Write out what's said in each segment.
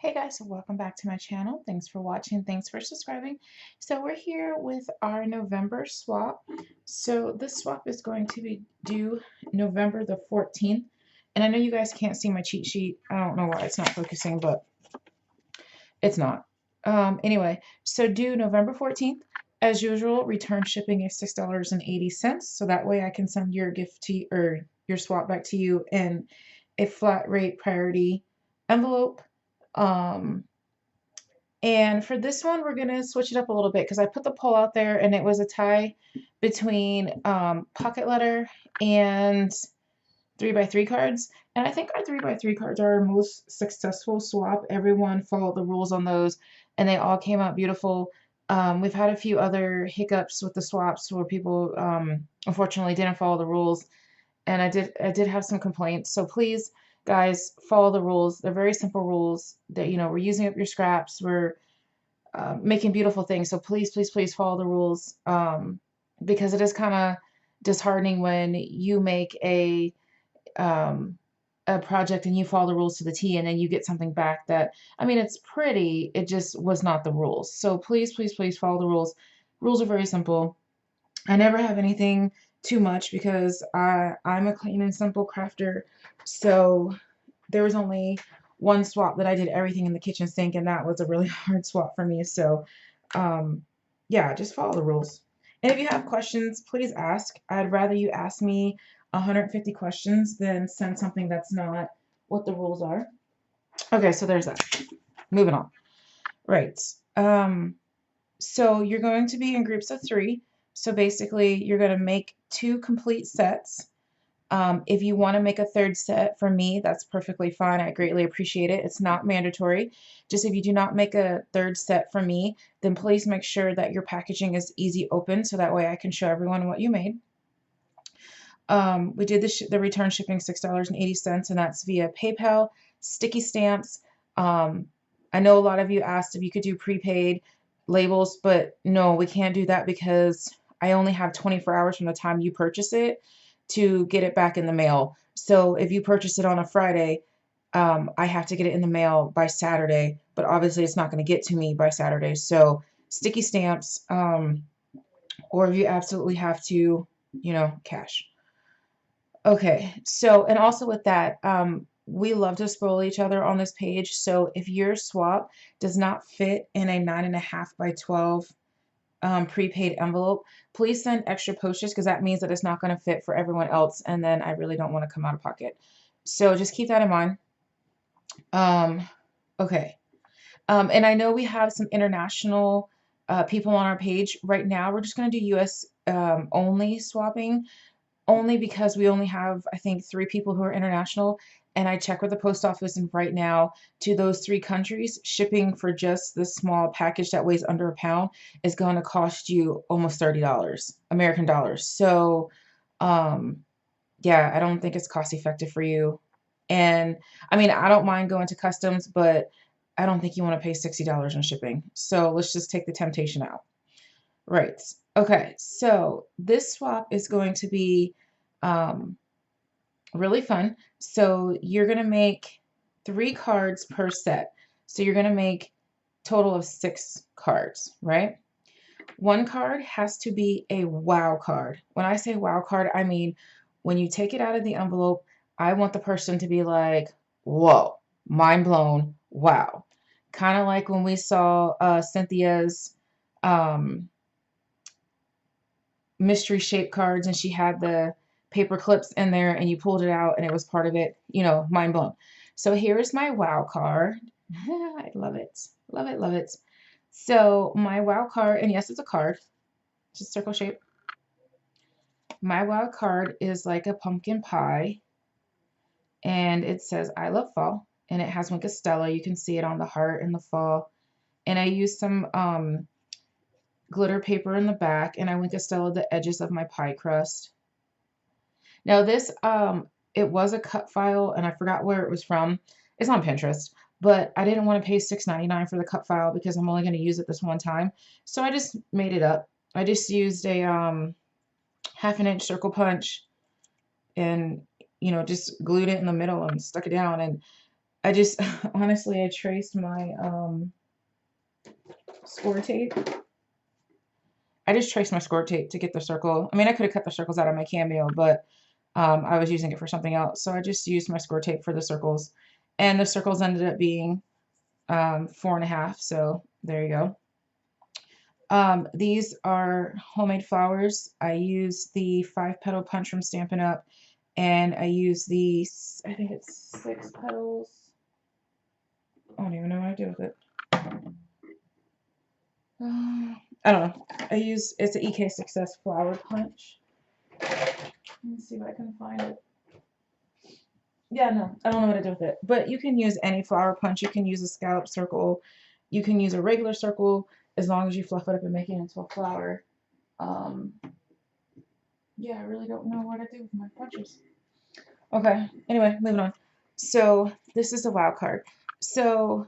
Hey guys, so welcome back to my channel. Thanks for watching. Thanks for subscribing. So we're here with our November swap. So this swap is going to be due November the 14th. And I know you guys can't see my cheat sheet. I don't know why it's not focusing, but it's not. Anyway, so due November 14th. As usual, return shipping is $6.80. So that way I can send your gift to you, or your swap back to you in a flat rate priority envelope. Um, and for this one, we're going to switch it up a little bit because I put the poll out there and it was a tie between pocket letter and 3x3 cards. And I think our 3x3 cards are our most successful swap. Everyone followed the rules on those and they all came out beautiful. We've had a few other hiccups with the swaps where people unfortunately didn't follow the rules. And I did have some complaints. So please, guys, follow the rules. They're very simple rules that, we're using up your scraps. We're making beautiful things. So please, please, please follow the rules, because it is kind of disheartening when you make a project and you follow the rules to the T and then you get something back that, I mean, it's pretty, it just was not the rules. So please, please, please follow the rules. Rules are very simple. I never have anything too much because I'm a clean and simple crafter. So there was only one swap that I did everything in the kitchen sink, and that was a really hard swap for me. So yeah, just follow the rules. And if you have questions, please ask. I'd rather you ask me 150 questions than send something that's not what the rules are. Okay, so there's that. Moving on. Right. So you're going to be in groups of 3. So basically, you're going to make 2 complete sets. If you want to make a third set for me, that's perfectly fine. I greatly appreciate it. It's not mandatory. Just if you do not make a third set for me, then please make sure that your packaging is easy open so that way I can show everyone what you made. We did the return shipping $6.80, and that's via PayPal, sticky stamps. I know a lot of you asked if you could do prepaid labels, but no, we can't do that because I only have 24 hours from the time you purchase it to get it back in the mail. So if you purchase it on a Friday, I have to get it in the mail by Saturday, but obviously it's not going to get to me by Saturday. So sticky stamps, or if you absolutely have to, cash. Okay, so, and also with that, we love to spoil each other on this page. So if your swap does not fit in a 9.5 by 12 prepaid envelope, please send extra postage because that means that it's not going to fit for everyone else, and then I really don't want to come out of pocket. So just keep that in mind. Okay. And I know we have some international people on our page. Right now, we're just going to do US only swapping, only because we only have, I think, 3 people who are international. And I check with the post office, and right now, to those 3 countries, shipping for just this small package that weighs under a pound is going to cost you almost $30 American dollars. So, yeah, I don't think it's cost effective for you. And I mean, I don't mind going to customs, but I don't think you want to pay $60 in shipping. So let's just take the temptation out. Right. Okay. So this swap is going to be really fun. So you're going to make 3 cards per set. So you're going to make total of 6 cards, right? One card has to be a wow card. When I say wow card, I mean when you take it out of the envelope, I want the person to be like, whoa, mind blown, wow. Kind of like when we saw Cynthia's mystery shape cards and she had the paper clips in there and you pulled it out and it was part of it, mind blown. So here is my wow card. I love it. Love it, love it. So my wow card, and yes, it's a card, just circle shape. My wow card is like a pumpkin pie, and it says I love fall, and it has Wink of Stella. You can see it on the heart in the fall. And I used some glitter paper in the back, and I Wink of Stella the edges of my pie crust. Now this, it was a cut file, and I forgot where it was from. It's on Pinterest, but I didn't want to pay $6.99 for the cut file because I'm only going to use it this one time. So I just made it up. I just used a 1/2 inch circle punch and, just glued it in the middle and stuck it down. And I just, honestly, I traced my score tape. I just traced my score tape to get the circle. I mean, I could have cut the circles out of my Cameo, but I was using it for something else. So I just used my score tape for the circles. And the circles ended up being 4.5. So there you go. These are homemade flowers. I use the 5-petal punch from Stampin' Up, and I use the, I think it's 6 petals. I don't even know what I do with it. I don't know. It's an EK Success flower punch. Let me see if I can find it. Yeah, no, I don't know what to do with it. But you can use any flower punch. You can use a scallop circle. You can use a regular circle as long as you fluff it up and make it into a flower. Um, yeah, I really don't know what to do with my punches. Okay, anyway, moving on. So this is a wild card. So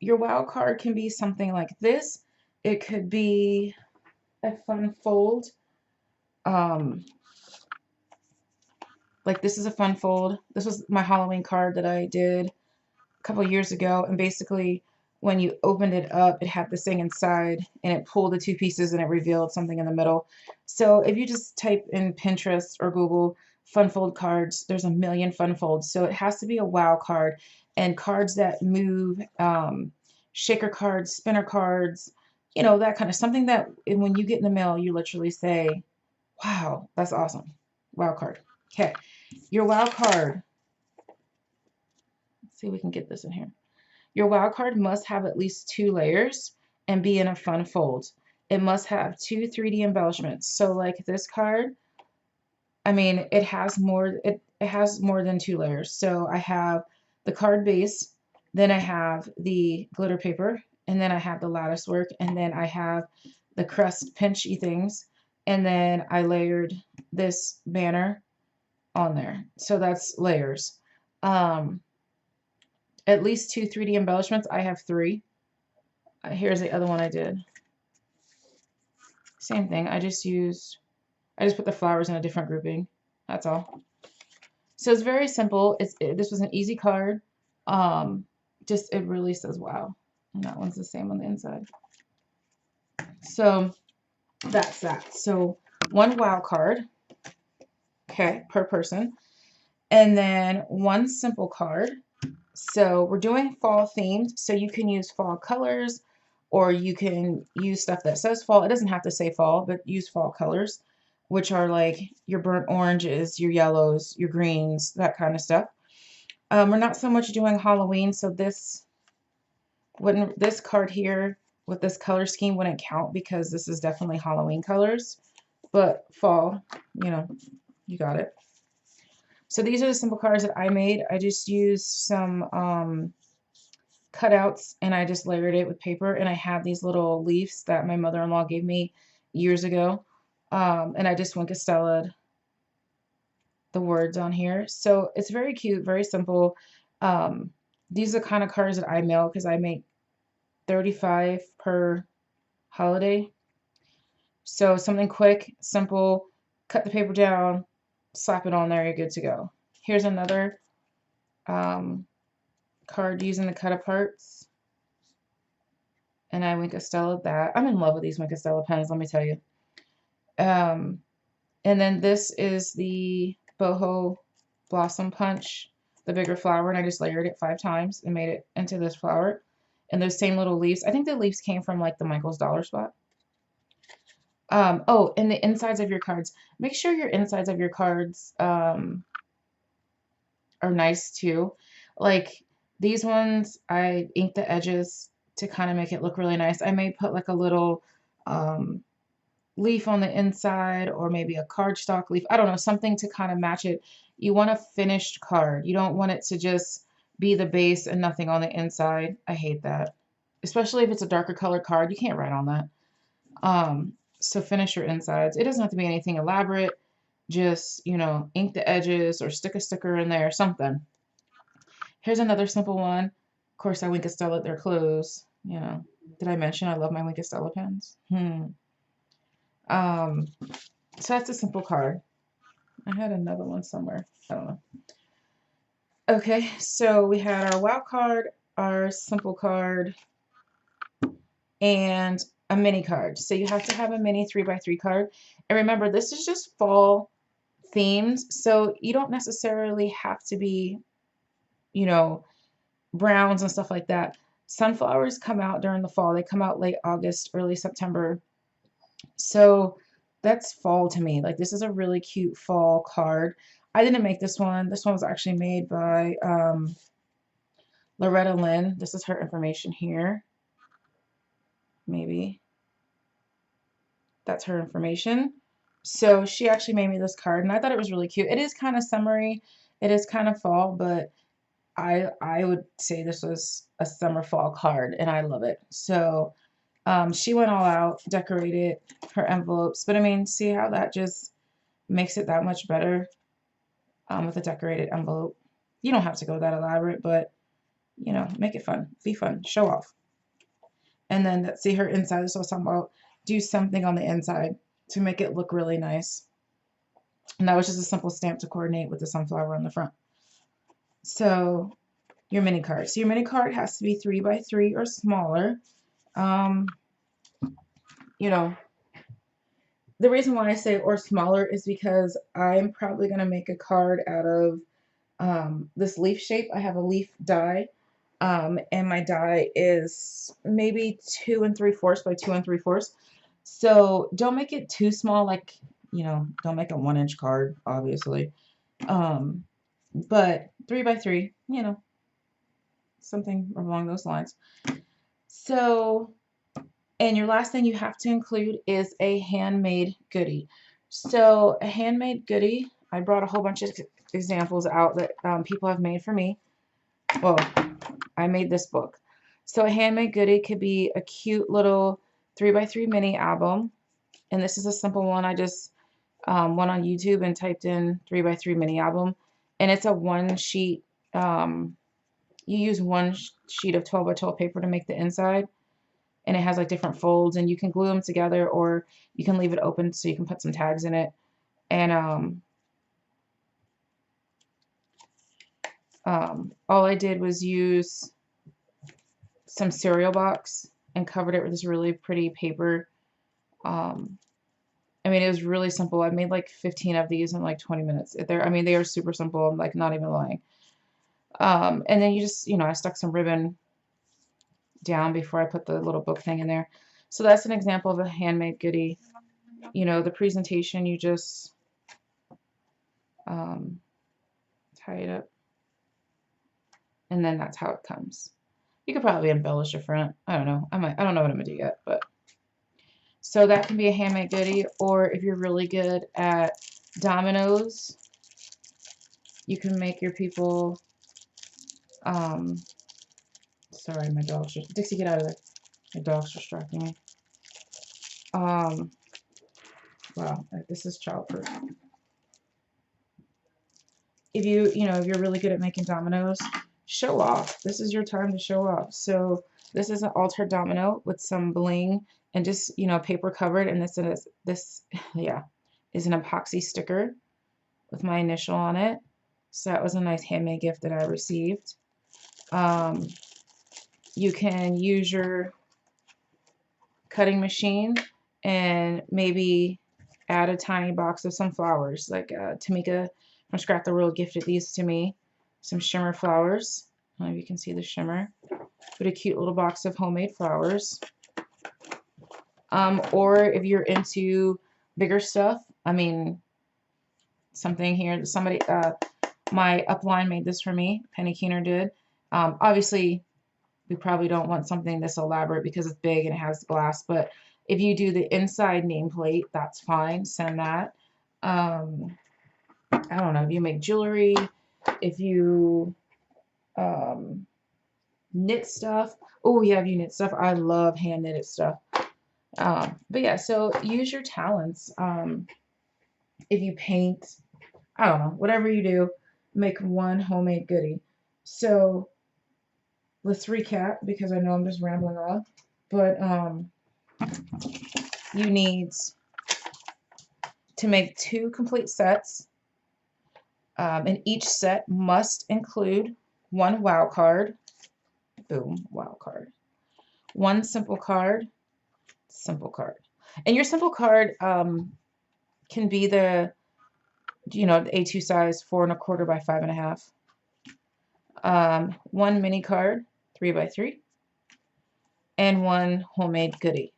your wild card can be something like this. It could be a fun fold. Like this is a fun fold. This was my Halloween card that I did a couple years ago, and basically when you opened it up, it had this thing inside, and it pulled the two pieces and it revealed something in the middle. So if you just type in Pinterest or Google fun fold cards, there's a million fun folds. So it has to be a wow card, and cards that move, shaker cards, spinner cards, you know, that kind of something that when you get in the mail, you literally say, wow, that's awesome. Wow card. Okay. Your wow card. Let's see if we can get this in here. Your wow card must have at least 2 layers and be in a fun fold. It must have 2 3D embellishments. So like this card, I mean, it has more than 2 layers. So I have the card base, then I have the glitter paper, and then I have the lattice work, and then I have the crust pinchy things, and then I layered this banner on there. So that's layers. At least 2 3D embellishments. I have 3. Here's the other one I did. Same thing. I just put the flowers in a different grouping. That's all. So it's very simple. This was an easy card. Just it really says wow. And that one's the same on the inside. So that's that. So 1 wow card, okay, per person. And then 1 simple card. So we're doing fall themed, so you can use fall colors, or you can use stuff that says fall. It doesn't have to say fall, but use fall colors, which are like your burnt oranges, your yellows, your greens, that kind of stuff. We're not so much doing Halloween, so this card here with this color scheme wouldn't count because this is definitely Halloween colors, but fall, you know, you got it. So these are the simple cards that I made. I just used some cutouts and I just layered it with paper, and I had these little leaves that my mother-in-law gave me years ago, and I just went Castellaed the words on here. So it's very cute, very simple. These are the kind of cards that I mail because I make 35 per holiday. So something quick, simple, cut the paper down, slap it on there, you're good to go. Here's another card using the cut aparts. And I Wink Estella that. I'm in love with these Wink Estella pens, let me tell you. And then this is the Boho Blossom Punch, the bigger flower, and I just layered it 5 times and made it into this flower. And those same little leaves. I think the leaves came from like the Michael's Dollar Spot. Oh, and the insides of your cards. Make sure your insides of your cards are nice too. Like these ones, I inked the edges to kind of make it look really nice. I may put like a little leaf on the inside, or maybe a cardstock leaf. I don't know, something to kind of match it. You want a finished card. You don't want it to just be the base and nothing on the inside. I hate that. Especially if it's a darker colored card. You can't write on that. So finish your insides. It doesn't have to be anything elaborate. Just, you know, ink the edges or stick a sticker in there, something. Here's another simple one. Of course, I Wink Estella at their clothes. You know, did I mention I love my Wink Estella pens? So that's a simple card. I had another one somewhere. I don't know. Okay, so we had our wow card, our simple card, and a mini card. So you have to have a mini 3x3 card. And remember, this is just fall themed, so you don't necessarily have to be, you know, browns and stuff like that. Sunflowers come out during the fall. They come out late August, early September. So that's fall to me. Like, this is a really cute fall card. I didn't make this one. This one was actually made by Loretta Lynn. This is her information here. Maybe that's her information. So she actually made me this card, and I thought it was really cute. It is kind of summery. It is kind of fall, but I would say this was a summer fall card, and I love it. So she went all out, decorated her envelopes, but I mean, see how that just makes it that much better with a decorated envelope. You don't have to go that elaborate, but you know, make it fun, be fun, show off. And then let's see her inside. This was talking about do something on the inside to make it look really nice. And that was just a simple stamp to coordinate with the sunflower on the front. So your mini card. So your mini card has to be 3x3 or smaller. Um, you know, the reason why I say or smaller is because I'm probably going to make a card out of this leaf shape. I have a leaf die, and my die is maybe 2 3/4 by 2 3/4. So don't make it too small, like, you know, don't make a 1-inch card, obviously. Um, but 3x3, you know, something along those lines. So, and your last thing you have to include is a handmade goodie. So a handmade goodie, I brought a whole bunch of examples out that people have made for me. Well, I made this book. So a handmade goodie could be a cute little 3x3 mini album. And this is a simple one. I just went on YouTube and typed in 3x3 mini album. And it's a one sheet, you use one sheet of 12 by 12 paper to make the inside. And it has like different folds, and you can glue them together, or you can leave it open so you can put some tags in it. And all I did was use some cereal box and covered it with this really pretty paper. I mean, it was really simple. I made like 15 of these in like 20 minutes. I mean, they are super simple. I'm like not even lying. And then you just, you know, I stuck some ribbon down before I put the little book thing in there. So that's an example of a handmade goodie. You know, the presentation, you just tie it up, and then that's how it comes. You could probably embellish the front. I don't know. I don't know what I'm gonna do yet, but so that can be a handmade goodie. Or if you're really good at dominoes, you can make your people. Sorry, my dog's just Dixie, get out of there. My dog's distracting me. Wow, this is childproof. If if you're really good at making dominoes, show off. This is your time to show off. So this is an altered domino with some bling and just, you know, paper covered. And this yeah, is an epoxy sticker with my initial on it. So that was a nice handmade gift that I received. You can use your cutting machine and maybe add a tiny box of some flowers. Like Tamika from Scrap the World gifted these to me. Some shimmer flowers. I don't know if you can see the shimmer. Put a cute little box of homemade flowers. Or if you're into bigger stuff, I mean, something here. Somebody, my upline made this for me. Penny Keener did. Obviously, we probably don't want something this elaborate because it's big and it has glass, but if you do the inside nameplate, that's fine. Send that. I don't know if you make jewelry, if you knit stuff. Oh yeah, if you knit stuff, I love hand knitted stuff. But yeah, so use your talents. If you paint, I don't know, whatever you do, make one homemade goodie. So let's recap because I know I'm just rambling on, but you need to make 2 complete sets. And each set must include one wow card, boom, wow card, one simple card, simple card. And your simple card can be the, the A2 size, 4 1/4 by 5 1/2. One mini card, 3 by 3, and one homemade goodie.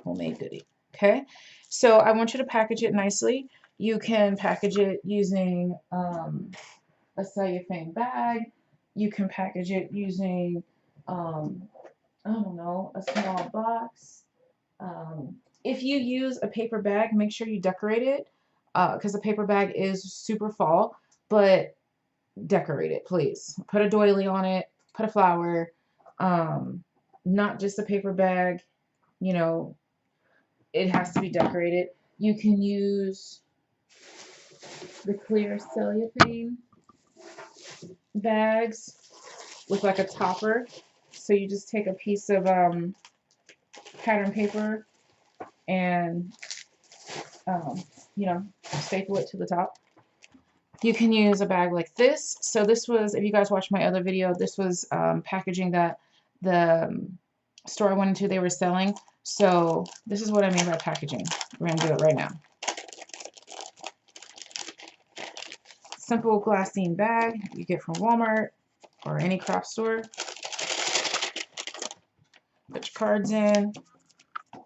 Homemade goodie. Okay, so I want you to package it nicely. You can package it using a cellophane bag. You can package it using, I don't know, a small box. If you use a paper bag, make sure you decorate it because the paper bag is super fall, but decorate it, please. Put a doily on it, put a flower, not just a paper bag, you know, it has to be decorated. You can use the clear cellophane bags with like a topper. So you just take a piece of pattern paper and staple it to the top. You can use a bag like this. So this was, if you guys watched my other video, this was packaging that the store I went into, they were selling. So this is what I mean by packaging. We're going to do it right now. Simple glassine bag you get from Walmart or any craft store. Put your cards in.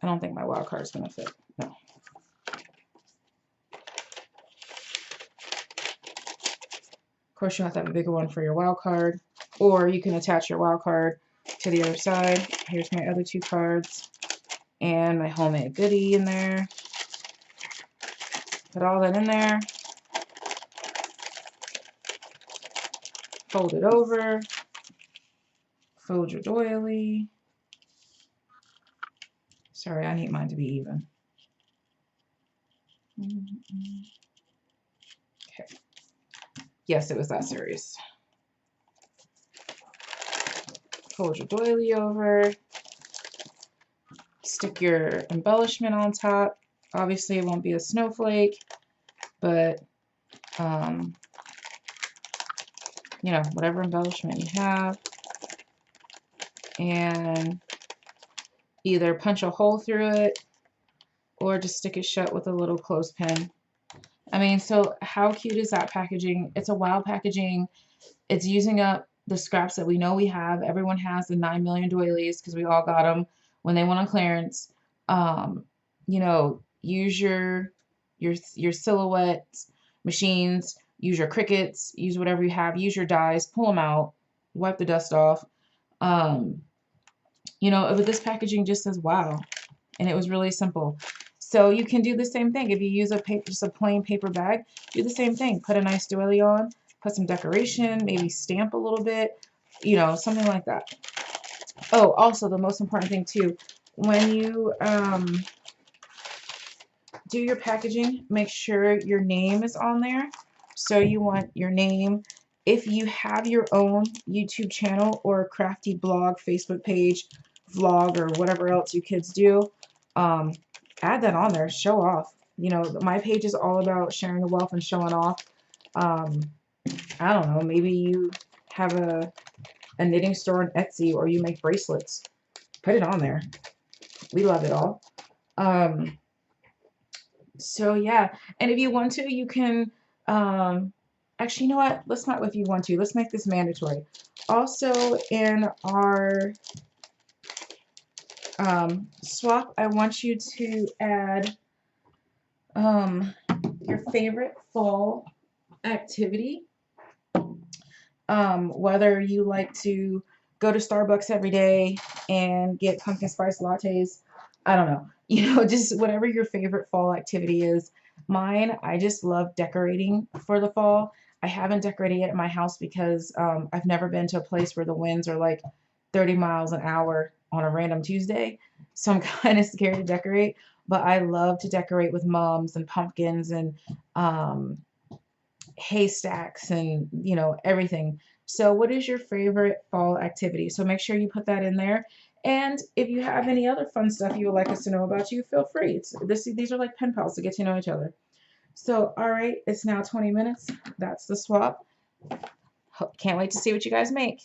I don't think my wild card is going to fit. No. Of course, you'll have to have a bigger one for your wild card, or you can attach your wild card to the other side. Here's my other 2 cards and my homemade goodie in there. Put all that in there. Fold it over. Fold your doily. Sorry, I need mine to be even. Okay. Yes, it was that serious. Fold your doily over. Stick your embellishment on top. Obviously, it won't be a snowflake, but whatever embellishment you have, and either punch a hole through it or just stick it shut with a little clothespin. I mean, so how cute is that packaging? It's a wild packaging. It's using up the scraps that we know we have. Everyone has the 9 million doilies because we all got them when they went on clearance. Use your silhouette machines. Use your Cricuts. Use whatever you have. Use your dies. Pull them out. Wipe the dust off. But this packaging just says wow, and it was really simple. So you can do the same thing. If you use just a plain paper bag, do the same thing. Put a nice doily on, put some decoration, maybe stamp a little bit, something like that. Oh, also the most important thing too, when you do your packaging, make sure your name is on there. So you want your name. If you have your own YouTube channel or a crafty blog, Facebook page, vlog, or whatever else you kids do, add that on there. Show off. My page is all about sharing the wealth and showing off. I don't know, maybe you have a knitting store on Etsy, or you make bracelets. Put it on there. We love it all. So yeah, and if you want to, you can actually, you know what, let's not if you want to, let's make this mandatory. Also in our swap, I want you to add your favorite fall activity. Whether you like to go to Starbucks every day and get pumpkin spice lattes, I don't know, just whatever your favorite fall activity is. Mine, I just love decorating for the fall. I haven't decorated yet at my house because I've never been to a place where the winds are like 30 miles an hour on a random Tuesday, so I'm kind of scared to decorate. But I love to decorate with mums and pumpkins and haystacks and everything. So what is your favorite fall activity? So make sure you put that in there. And if you have any other fun stuff you would like us to know about, you feel free. These are like pen pals to get to know each other. So, all right, it's now 20 minutes. That's the swap. Can't wait to see what you guys make.